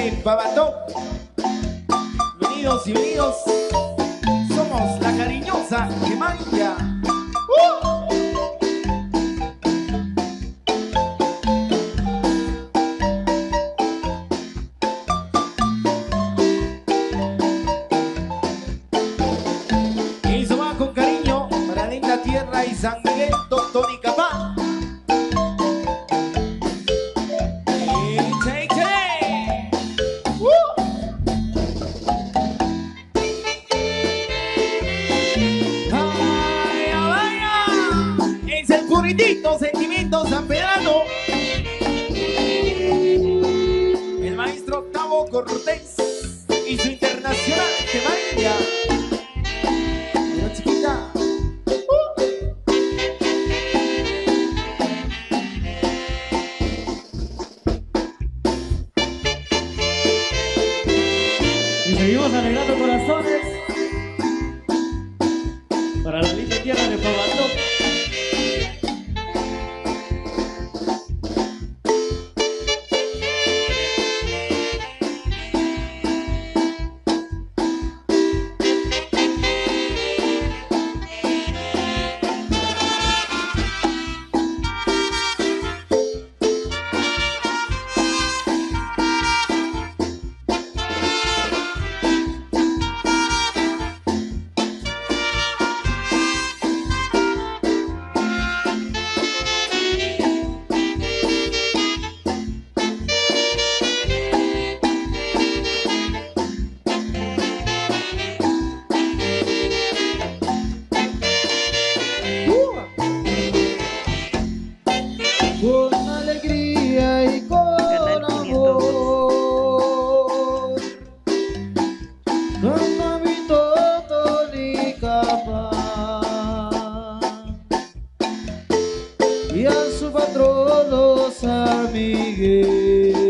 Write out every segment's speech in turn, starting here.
de Pabató. Bienvenidos y bienvenidos. Somos la cariñosa Gemaya. Y eso va con cariño para linda tierra y San Miguel, Totonicapá. Sentimientos San Pedrano. El maestro Octavo Cortés y su internacional Gemaya. Pero chiquita. Y seguimos alegrando corazones para la linda tierra de Pabató. Con alegría y con amor, con Navito Totonicapá y a su patrono San Miguel,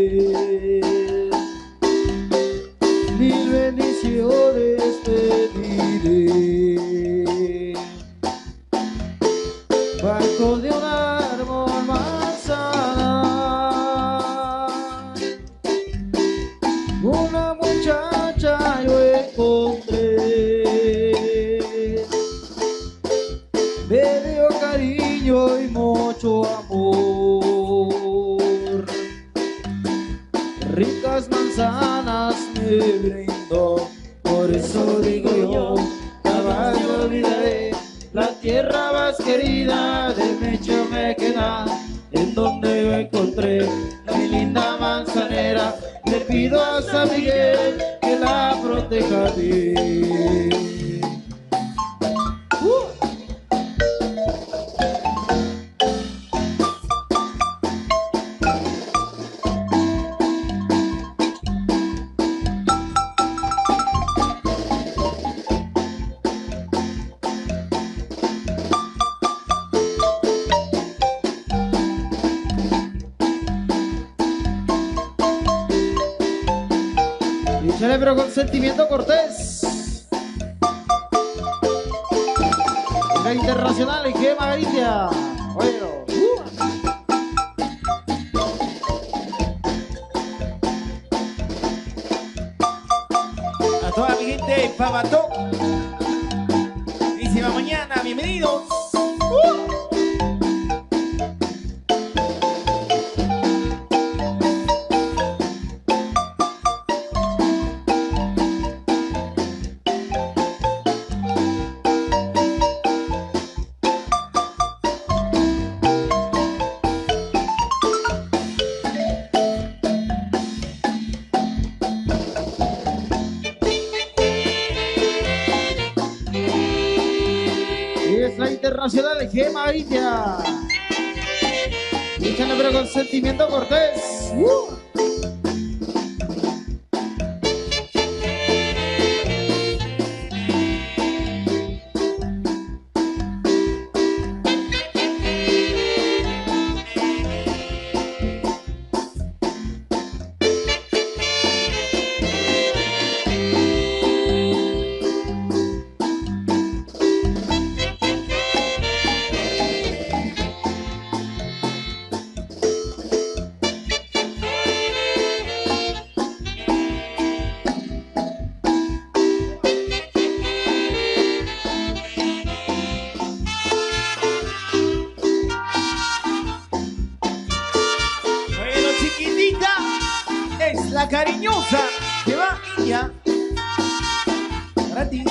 mil bendiciones pediré. Barco de un árbol una muchacha yo encontré, me dio cariño y mucho amor, ricas manzanas me brindó, por eso digo yo, jamás me olvidaré la tierra más querida de Mecho me queda, en donde yo encontré mi linda manzanera. Le pido a San Miguel que la proteja bien. Échale pero con sentimiento Cortés. La internacional Gema Galicia. Bueno. A toda mi gente de Pabató. Buenísima mañana, bienvenidos. Es la internacional Gema Galicia. Échale pero con sentimiento Cortés. la cariñosa que va India. Para ti.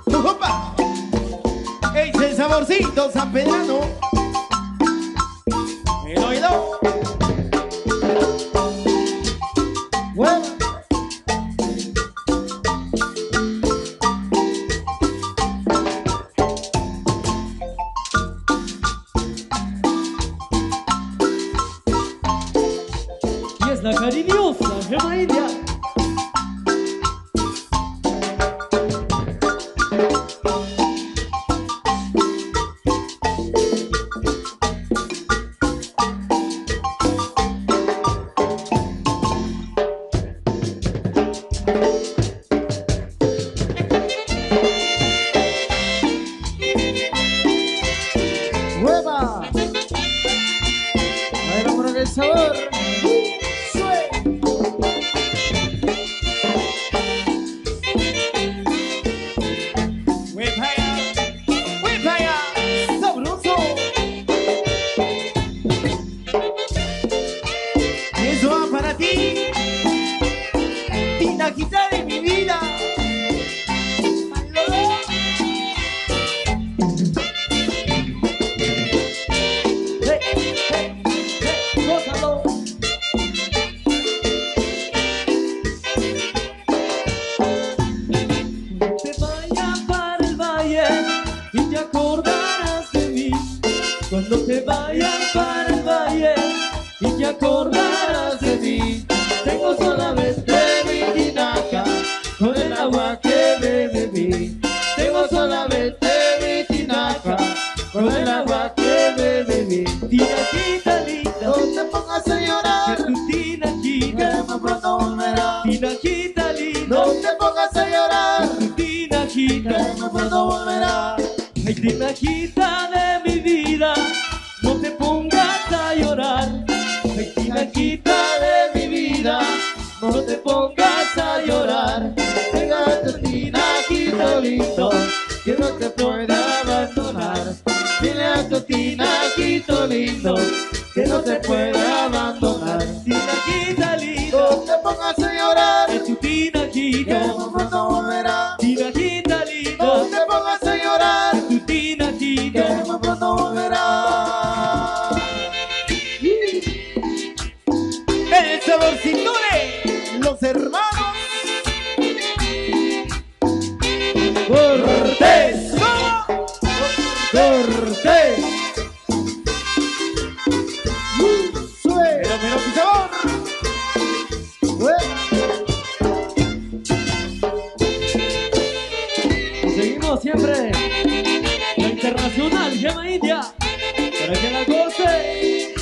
¡Opa! ¡Es el saborcito sanpedrano! ¡El oído! ¡Bueno! Y es la cariñosa Gema India. ¡Hueva! Baila por aquel sabor. ¡Huepaya! ¡Sabroso! Eso va para ti, tinajita de mi vida. Gózalo. Te vayas para el valle y te acordarás de mí. Cuando te vayas para el valle y te acordarás de mí. Tengo solamente mi tinaja con el agua que me bebí. Tengo solamente mi tinaja con el agua que me bebí. Tinajita linda, No te pongas a que llorar, tu que tinajita, muy pronto volverá. tinajita linda, No te pongas a llorar, tu tinajita. que muy pronto volverá. Ay, tinajita de mi vida, no te pongas a llorar. Ay, tinajita de mi vida, no te pongas a llorar. Venga tu tinajito lindo, que no te pueda abandonar. Dile a tu tinajito lindo, que no te puede abandonar. tinajita No linda, te pongas a llorar, es tu que tinajita. muy pronto volverá. Tinajita No linda, te pongas a llorar, es tu que tinajita. muy pronto volverá. El saborcito de los hermanos Cortés, ¿Cómo? Cortés. Pero mi sabor. Y seguimos siempre la internacional Gema India para que la goce.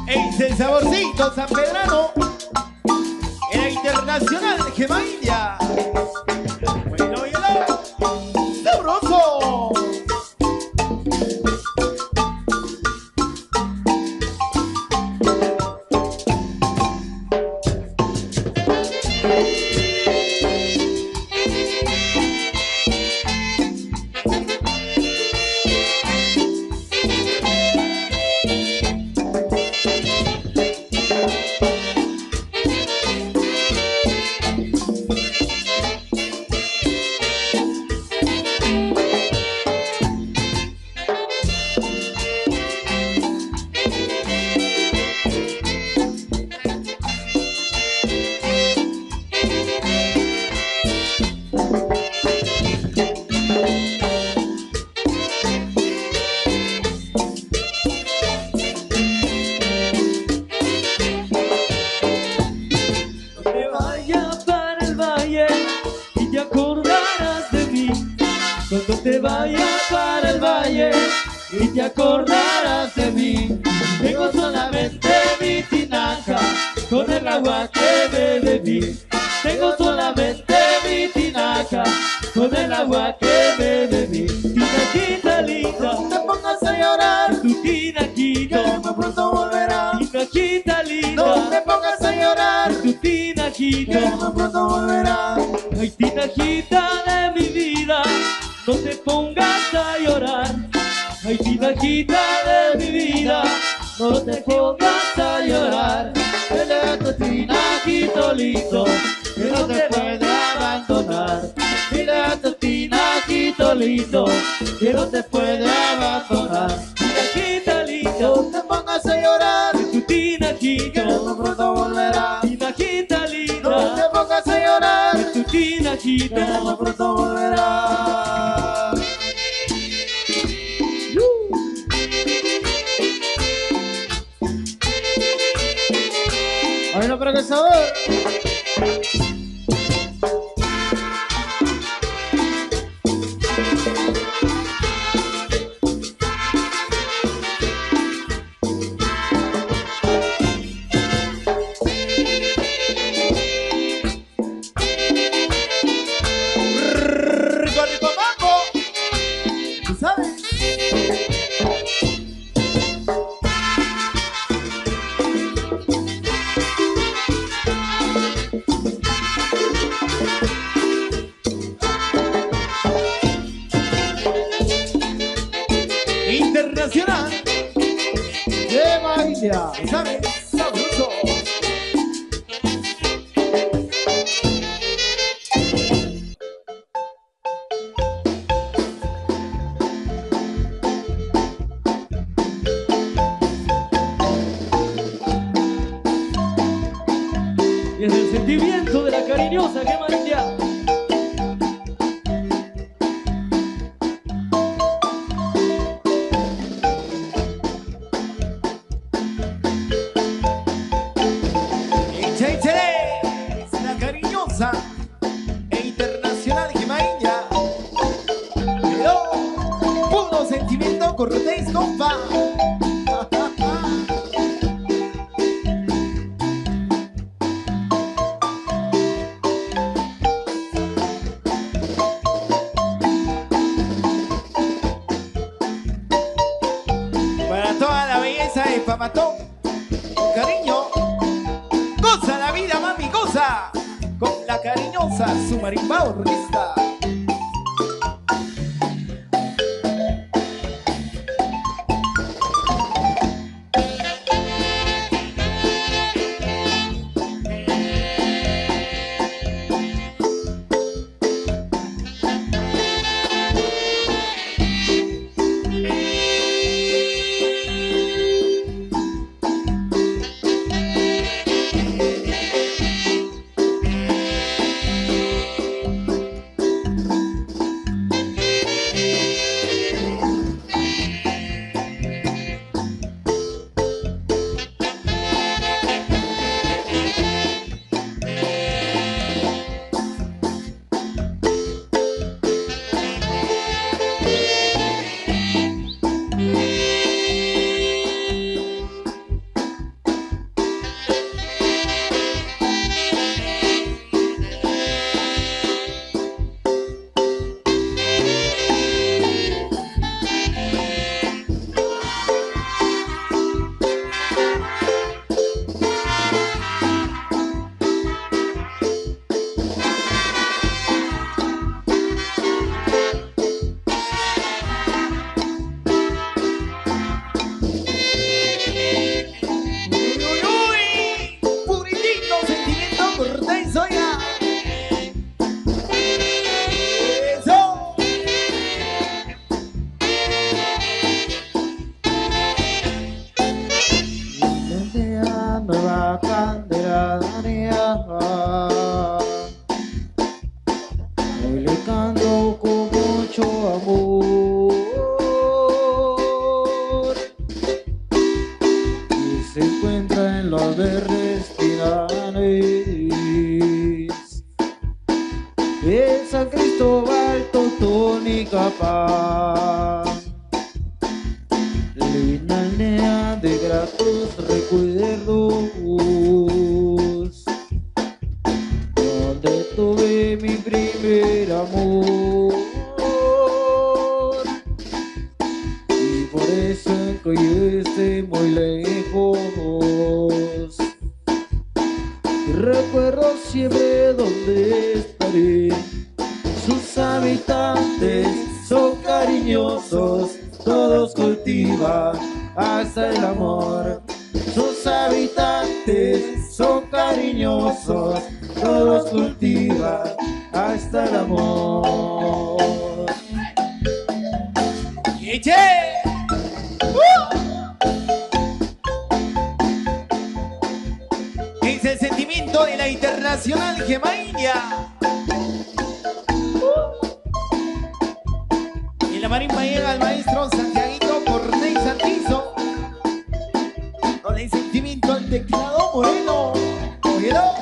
Es el saborcito sanpedrano. Era internacional Gema India. Bueno, hielo. Sabroso. te acordarás de mí. Tengo solamente mi tinaja con el agua que me bebí. Tengo solamente mi tinaja con el agua que me bebí. Tinajita linda, No te pongas a llorar, tu tinajito, que muy pronto volverá. tinajita linda, No te pongas a llorar, tu tinajito. que muy pronto volverá. Ay, tinajita de mi vida, no te pongas a llorar. Ay, tinajita de mi vida, no te pongas a llorar. Dile a tu tinajito lindo que no te puede abandonar. Dile a tu tinajito lindo que no te puede abandonar. Tinajita linda, No te pongas a llorar, tu que tinajito. muy pronto volverá. Tinajita No te linda, pongas a llorar, tu tinajito. que muy pronto volverá. Hay una para que saber. Rico, rico, mambo. ¿Tú sabes? Internacional, Lleva India. ¿tú sabes? Sabroso. Y es el sentimiento de la cariñosa que María. Es la cariñosa e internacional Gemaíña. Pero puro sentimiento, cortés, compa. Para toda la belleza de Pamatón, con cariño, goza la vida, mami, goza con la cariñosa su marimba orquesta. de San Cristóbal, Totón y Capán. aldea de gratos recuerdos, donde tuve mi primer amor, y por eso que yo esté muy lejos, recuerdo siempre donde estaré. Sus habitantes son cariñosos, todos cultivan hasta el amor. Sus habitantes son cariñosos, todos cultivan hasta el amor. ¡Eche! Es el sentimiento de la Internacional Gemaíña. Y la marimba llega al maestro Santiaguito Corney Santizo, con el sentimiento al teclado Moreno. Óyelo.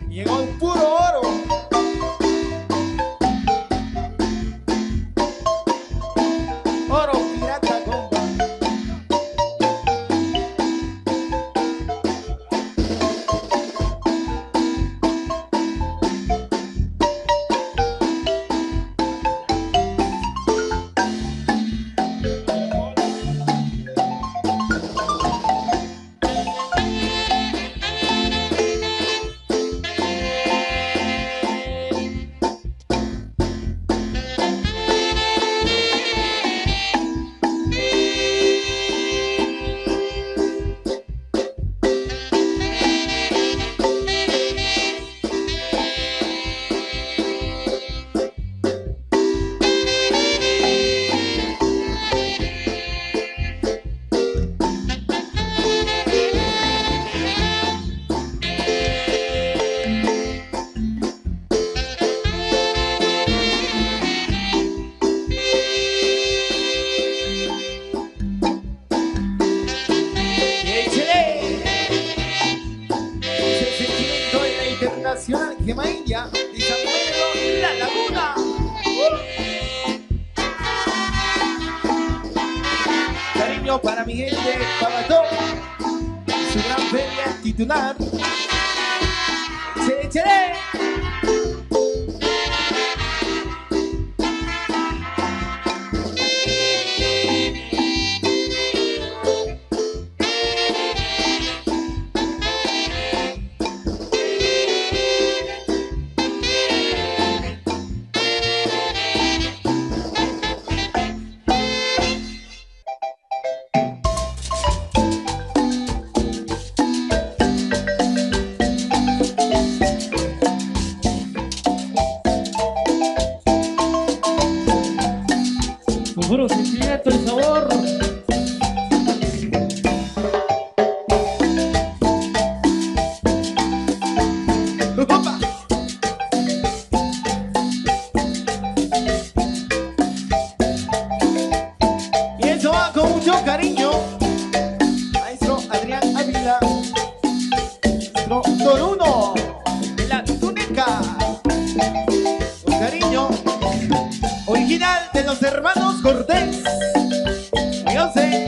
Llegó el puro oro. Oro pirata, compa. Internacional Gemaíña de San Pedro La Laguna. Cariño para mi gente de Pamató, su gran feria titular. ¡Chere, chere! Con puro sentimiento y sabor. ¡Opa! Y eso va con mucho cariño. Maestro Adrián Ávila, maestro Toruno de la Tuneca. Con cariño original de los hermanos Cortés. Yo sé.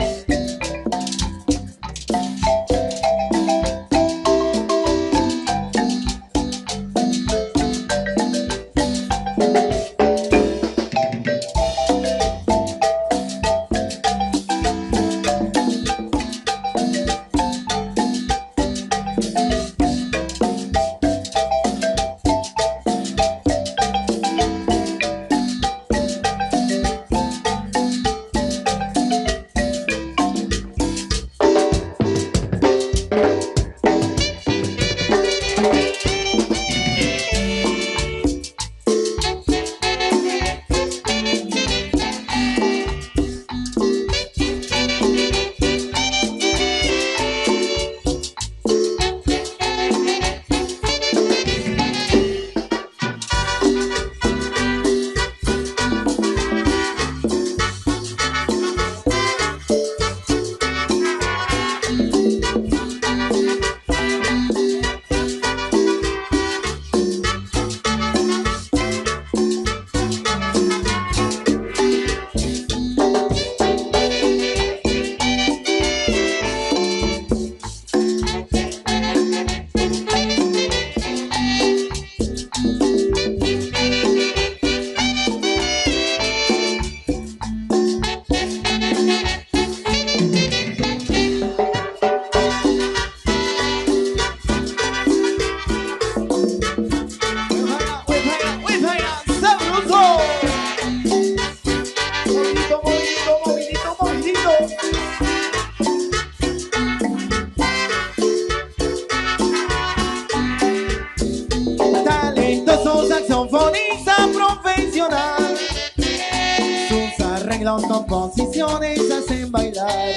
arreglos, composiciones hacen bailar.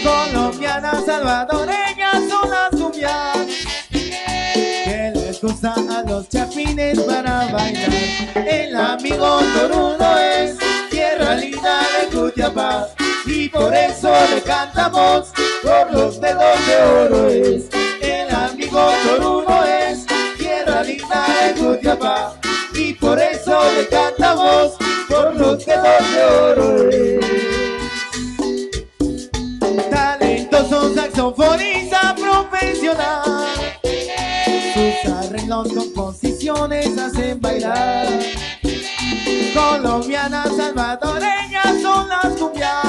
Colombianas, salvadoreñas son las cumbias que les gusta a los chapines para bailar. El amigo Toruno es tierra linda de Cutiapá y por eso le cantamos por los dedos de oro es. El amigo Toruno es tierra linda de Cutiapá y por eso le cantamos por los dedos de oro es. Talentoso saxofonista profesional, sus arreglos, composiciones hacen bailar. Colombianas, salvadoreñas son las cumbias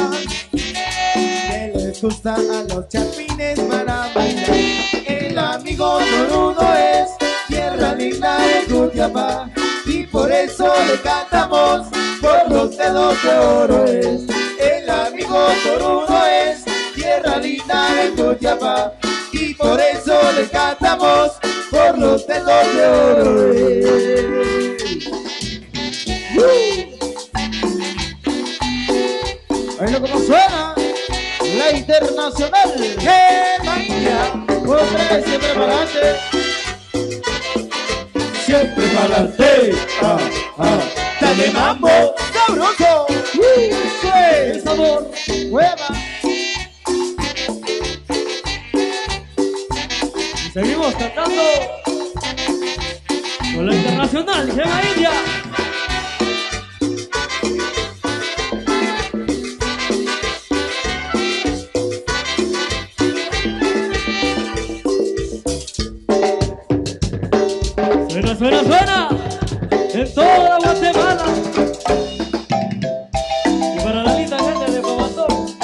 que les gusta a los chapines para bailar. El amigo Toruno es tierra linda de Cutiapá y por eso le cantamos por los dedos de oro es. El amigo Toruno es tierra linda de Cutiapá y por eso le cantamos por los dedos de oro es. Oílo como suena la internacional. Otra vez siempre para adelante. Siempre para adelante. Dale mambo sabroso. El sabor, hueva. Y seguimos cantando con la internacional Gema India. Suena, suena, suena en toda Guatemala y para la linda gente de Pamatón,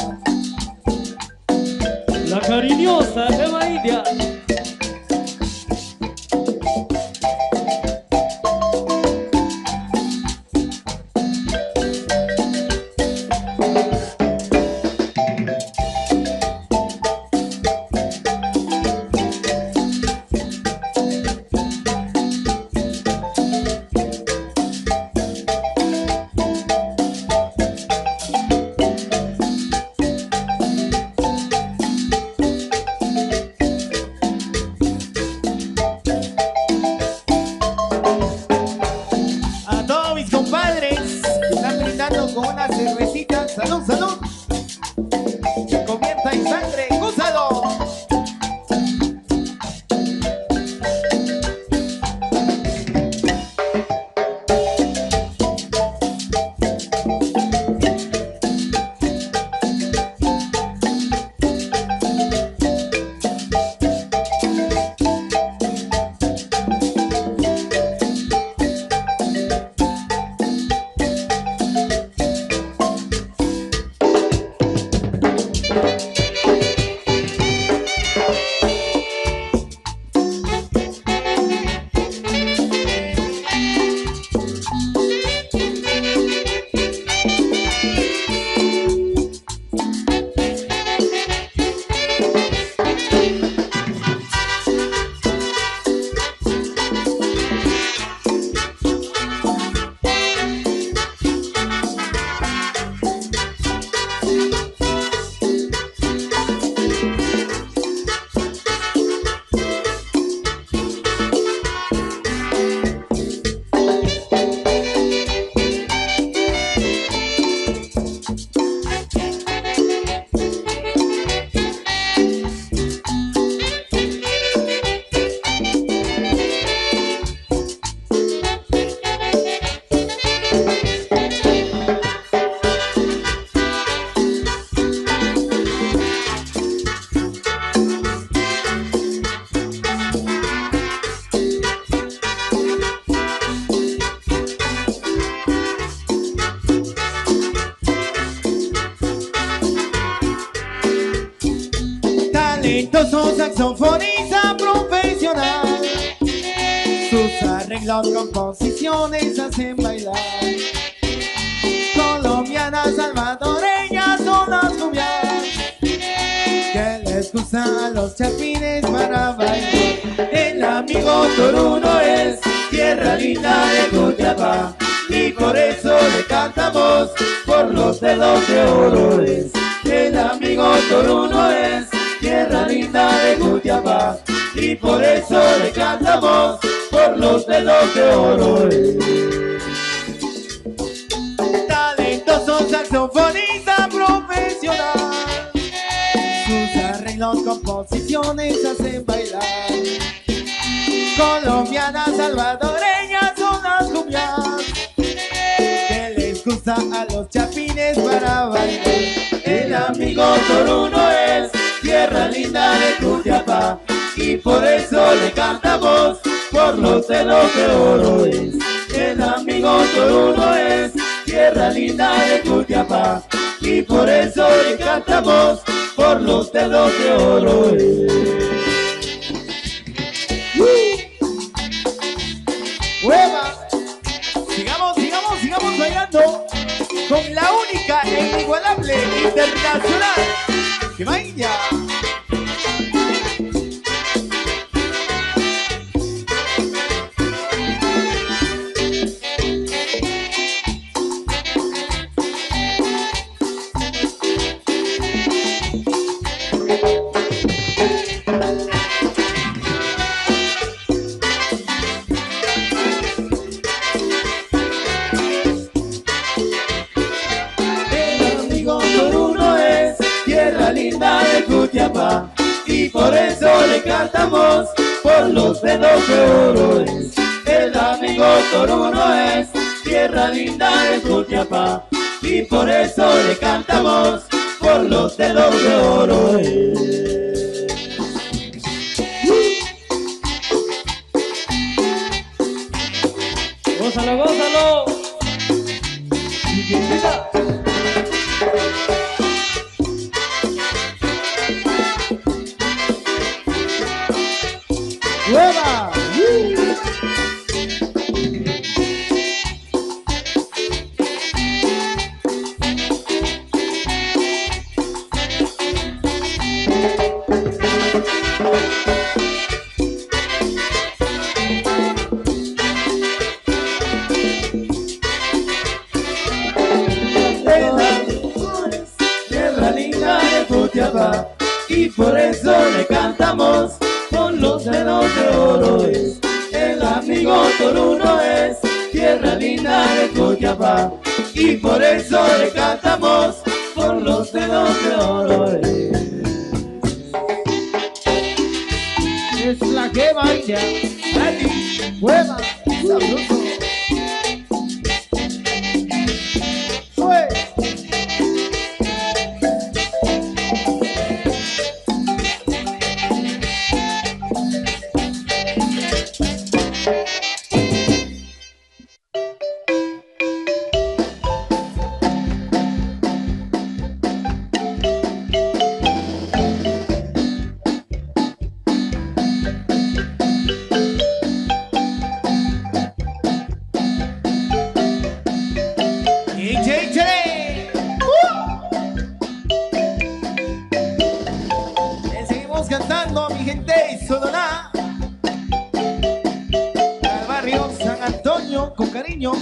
la cariñosa Gema India. Con una cervecita, salud, salud. Se convierta en sangre, gózalo. Talentoso saxofonista profesional, sus arreglos, composiciones hacen bailar. Colombianas, salvadoreñas son las cumbias que les gusta a los chapines para bailar. El amigo Toruno es tierra linda de Cutiapá y por eso le cantamos dedos de oro es, el amigo Toruno es, tierra linda de Jutiapa, y por eso le cantamos, por los dedos de oro es. Talentoso saxofonista profesional, sus arreglos, composiciones hacen bailar. Colombianas, salvadoreñas son las cumbias que les gusta a los chapines para bailar. El amigo Toruno es, tierra linda de Jutiapa, y por eso le cantamos, por los dedos de oro es. El amigo Toruno es, tierra linda de Jutiapa, y por eso le cantamos, por los dedos de oro es. ¡Hueva! Sigamos bailando con la única e inigualable internacional que vaya. Y por eso le cantamos, por los dedos de oro es. El amigo Toruno es, tierra linda de Jutiapa, y por eso le cantamos, por los dedos de oro es. Gózalo, gózalo. ¡Hueva! Tierra linda de Jutiapa, y por eso le cantamos, con los dedos de oro es. El amigo Toruno es, tierra linda de Jutiapa, y por eso le cantamos, con los dedos de oro es. Es la que baila, Dani, hueva, sabroso. ¡Sue! Seguimos cantando, mi gente, Sononá, al barrio San Antonio, con cariño.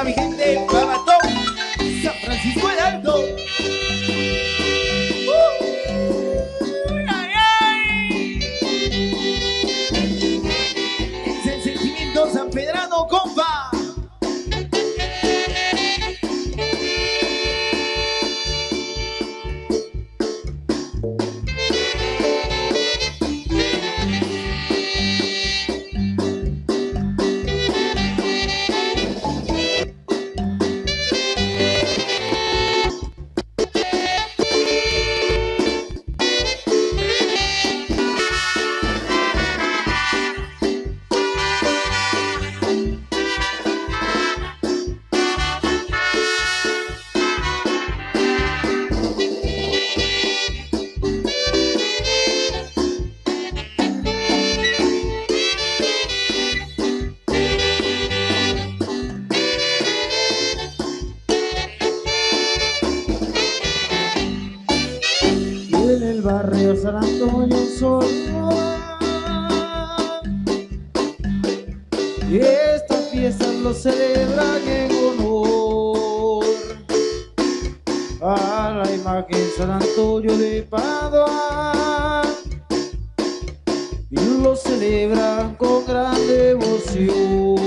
Mi gente, Babatón, San Francisco el Alto. Ay, ay. Es el sentimiento sanpedrano, compa. barrio San Antonio solo. Y esta fiesta lo celebran en honor a la imagen San Antonio de Padua, y lo celebran con gran devoción.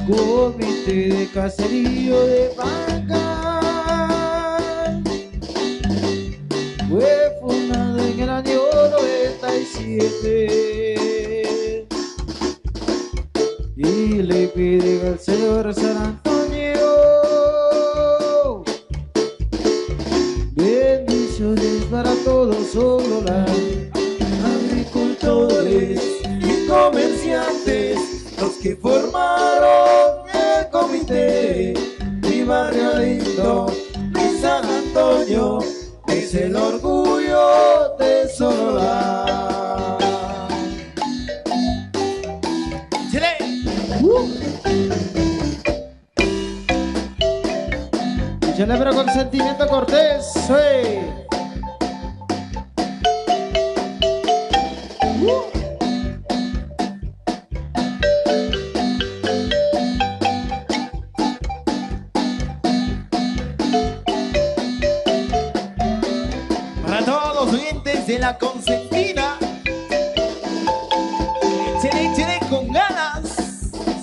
Comité de caserío de Pancán fue fundado en el año 97 y le piden al señor San Antonio bendiciones para todos, solo la agricultores y comerciantes, los que formaron el comité. Mi barrio lindo, mi San Antonio, es el orgullo de Sonora. ¡Chile! Échale pero con sentimiento, Cortés. ¡Sí! Para todos los oyentes de la consentida, échale con ganas.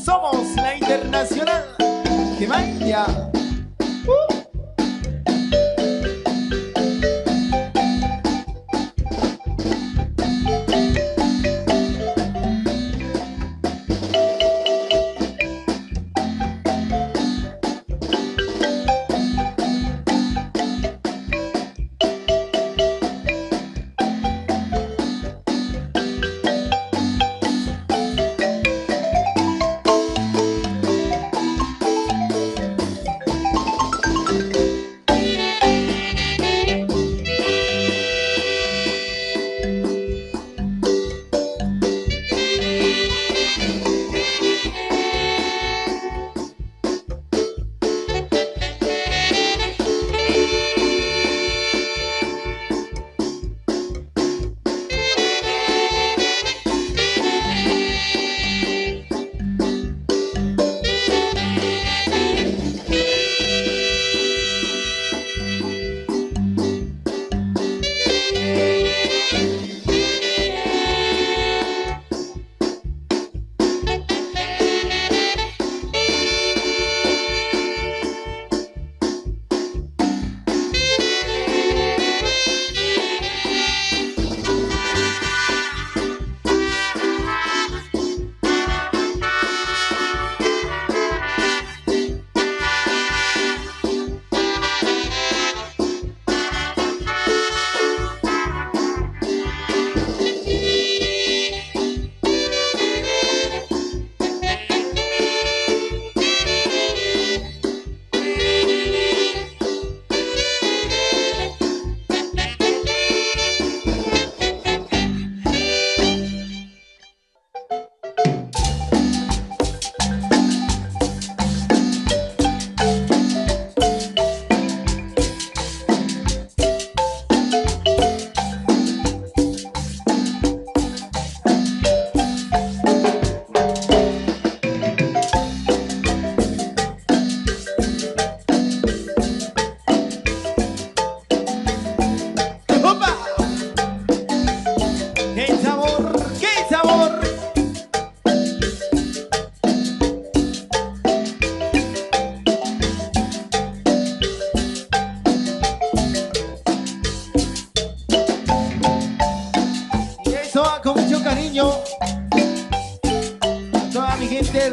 Somos la internacional que vaya.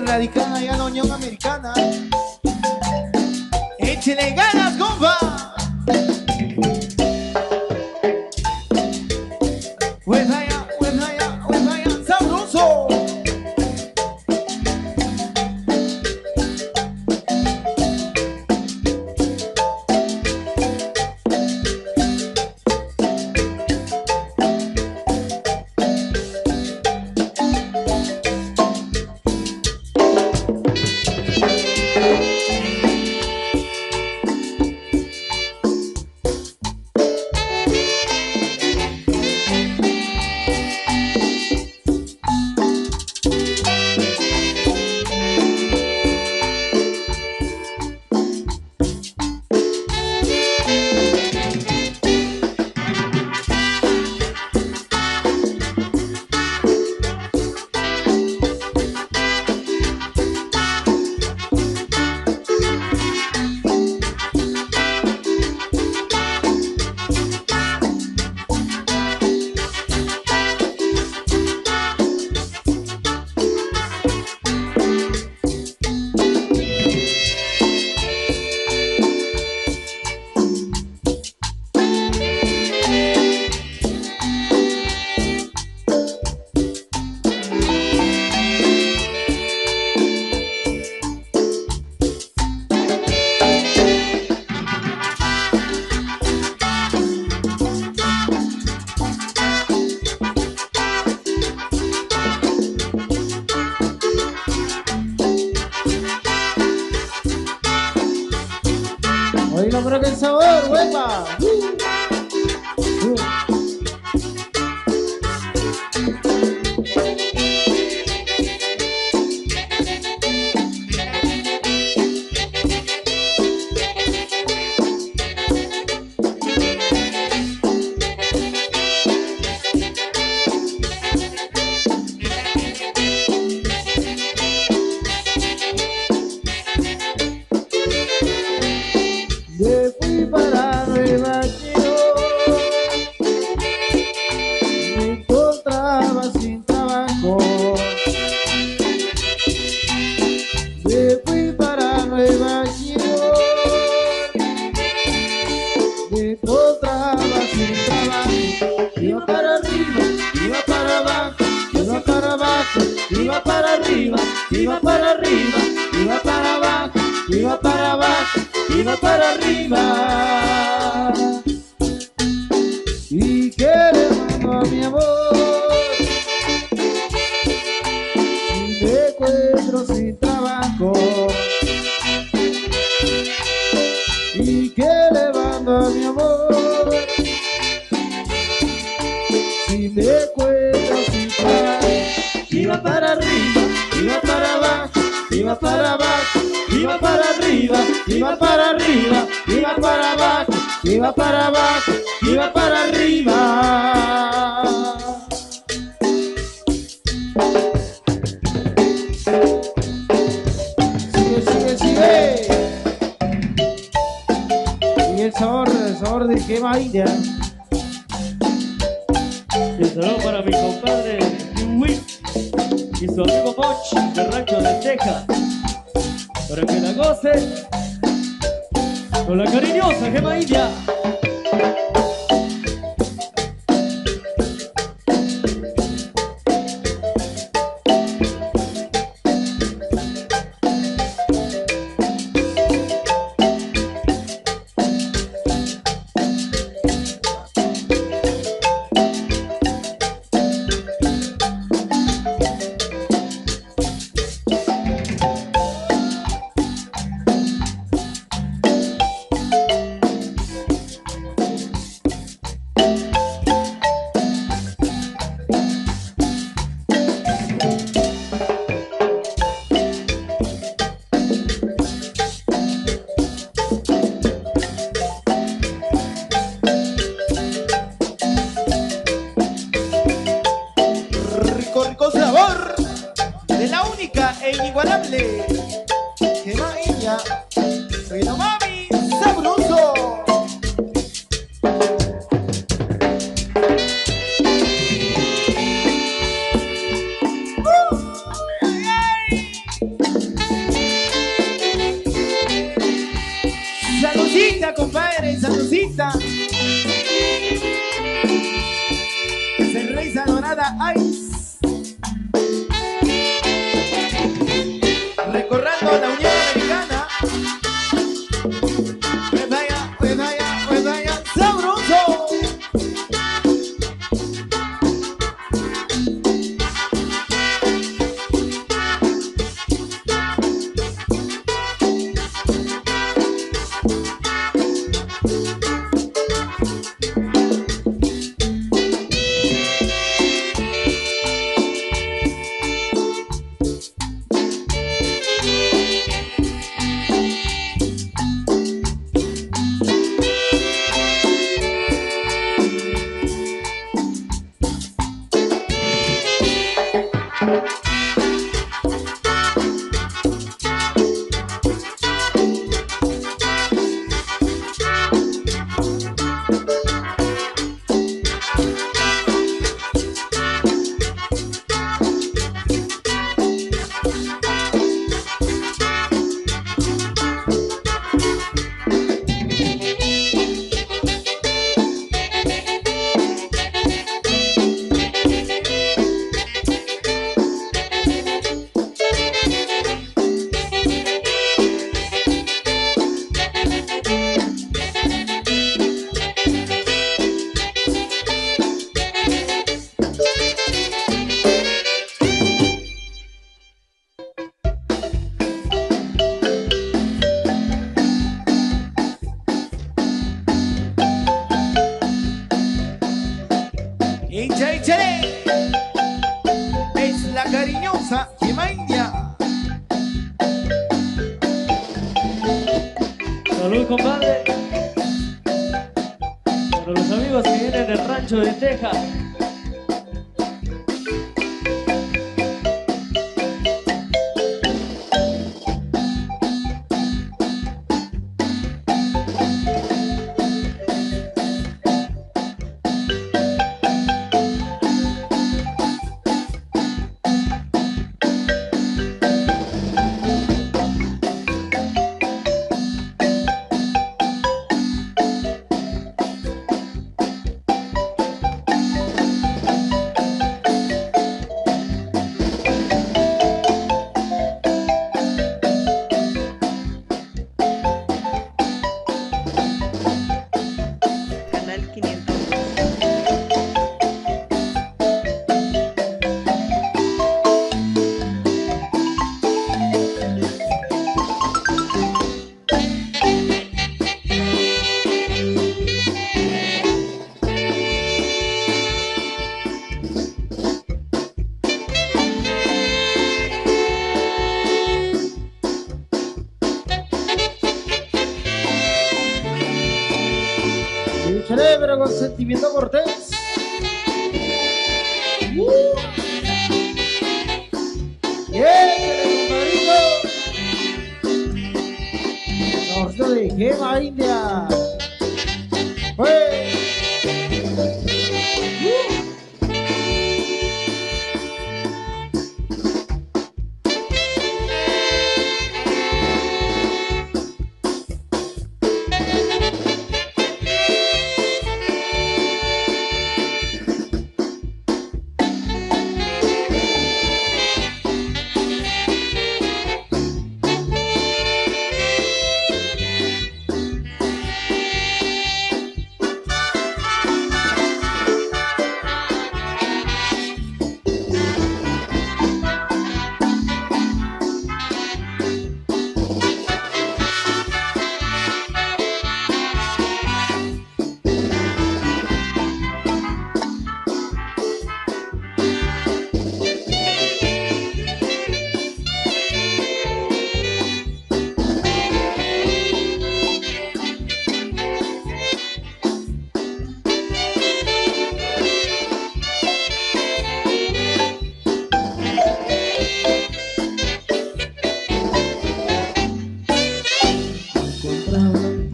Radicada allá en la Unión Americana. Échele ganas, compa. Pues allá, sabroso. Oílo, pero que sabor, huepa. Me fui para Nueva York, me encontraba sin trabajo. Me fui para Nueva York, me encontraba sin trabajo. Iba para arriba, iba para abajo, iba para abajo, iba para arriba, iba para arriba, iba para abajo, iba para abajo, iba para arriba. Y que le mando a mi amor, si me encuentro sin trabajo. Y que le mando a mi amor, si me encuentro sin trabajo. Iba para arriba, iba para abajo, iba para abajo, iba para arriba, iba para arriba, iba para abajo, iba para abajo, iba para arriba. Sigue, sigue, sigue. Y el sabor de quema india. Y un saludo para mi compadre Luis y su amigo Moch del Rancho de Texas, para que la goce con la cariñosa Gema India. Rico sabor de la única e inigualable Gema India. Pero mami, sabroso. Saludcita, compadre, saludcita. Cerveza dorada ice. Recorrando la Unión Americana. Pues vaya, sabroso. Salud, compadre. Para los amigos que vienen del rancho de Texas. Celebra con sentimiento cortés. Nos lo dejemos a India.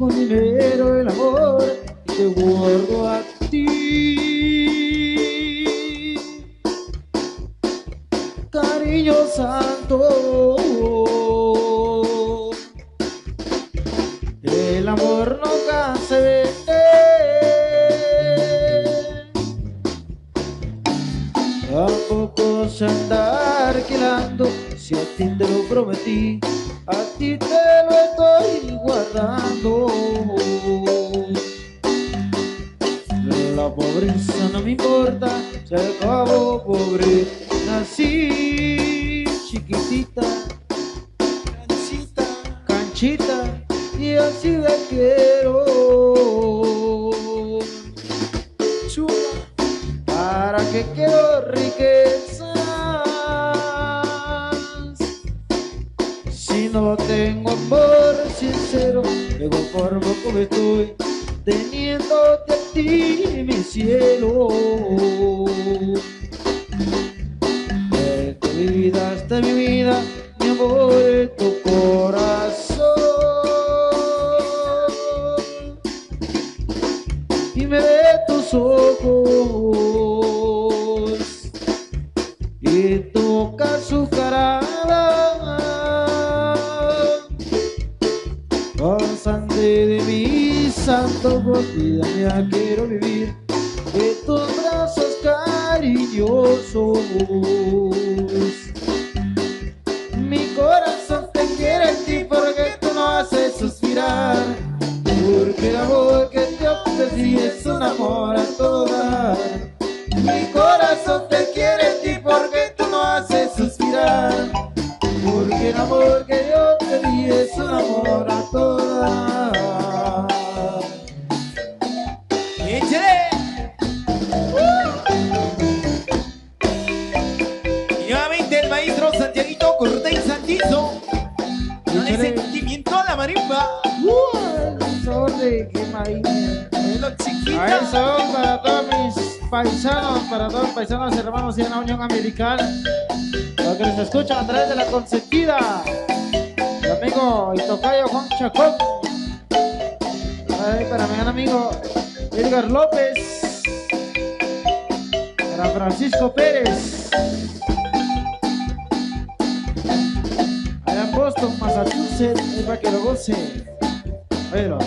Dinero, el amor te guardo a ti, cariño santo. El amor nunca se vende, tampoco se anda alquilando. Si a ti te lo prometí, a ti te lo estoy guardando. La pobreza no me importa, se acabó pobre. Nací chiquitita, canchita, y así la quiero. Chula, ¿para qué quiero riquezas si no tengo amor sincero? Me conformo como estoy, teniéndote a ti, mi cielo. De tu vida hasta mi vida, mi amor, en tu corazón. Y me ve tus ojos y toca su cara. Con sangre de mi santo vida ya quiero vivir de tus brazos cariñosos. Mi corazón te quiere a ti porque tú no haces suspirar, porque el amor que te ofrecí es un amor a todo dar. Mi corazón te quiere a ti porque tú no haces suspirar, porque el amor que yo te di es un amor a todo dar. ¡Échale! Y nuevamente el maestro Santiaguito Cortés Santizo, con el sentimiento a la marimba. sorry, que maíz. Bueno, chiquita. Ahí son para todos mis paisanos, para todos los paisanos hermanos y en la Unión Americana. Los que nos escuchan a través de la consentida. Mi amigo y tocayo Juan Chacón. Ahí para mi gran amigo Edgar López. Para Francisco Pérez. Allá en Boston, Massachusetts, es para que lo goce. Pero.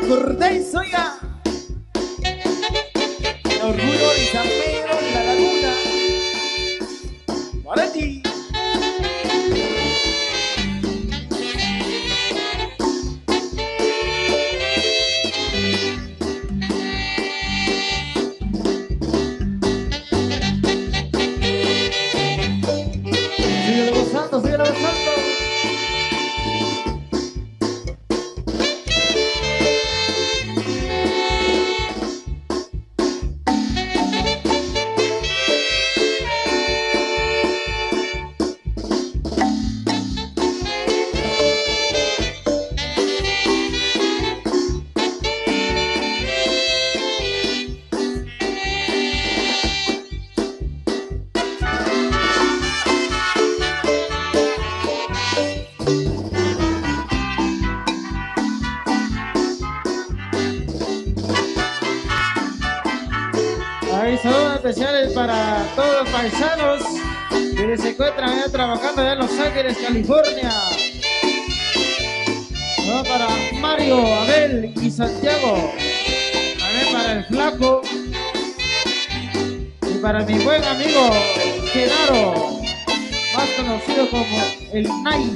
Cortés, oiga. El orgullo de San Pedro de la Laguna. Para ti. Síguelo gozando, síguelo gozando. Ahí saludos especiales para todos los paisanos que se encuentran allá trabajando allá en Los Ángeles, California. No, para Mario, Abel y Santiago. También para el Flaco. Y para mi buen amigo Genaro, más conocido como el Nai.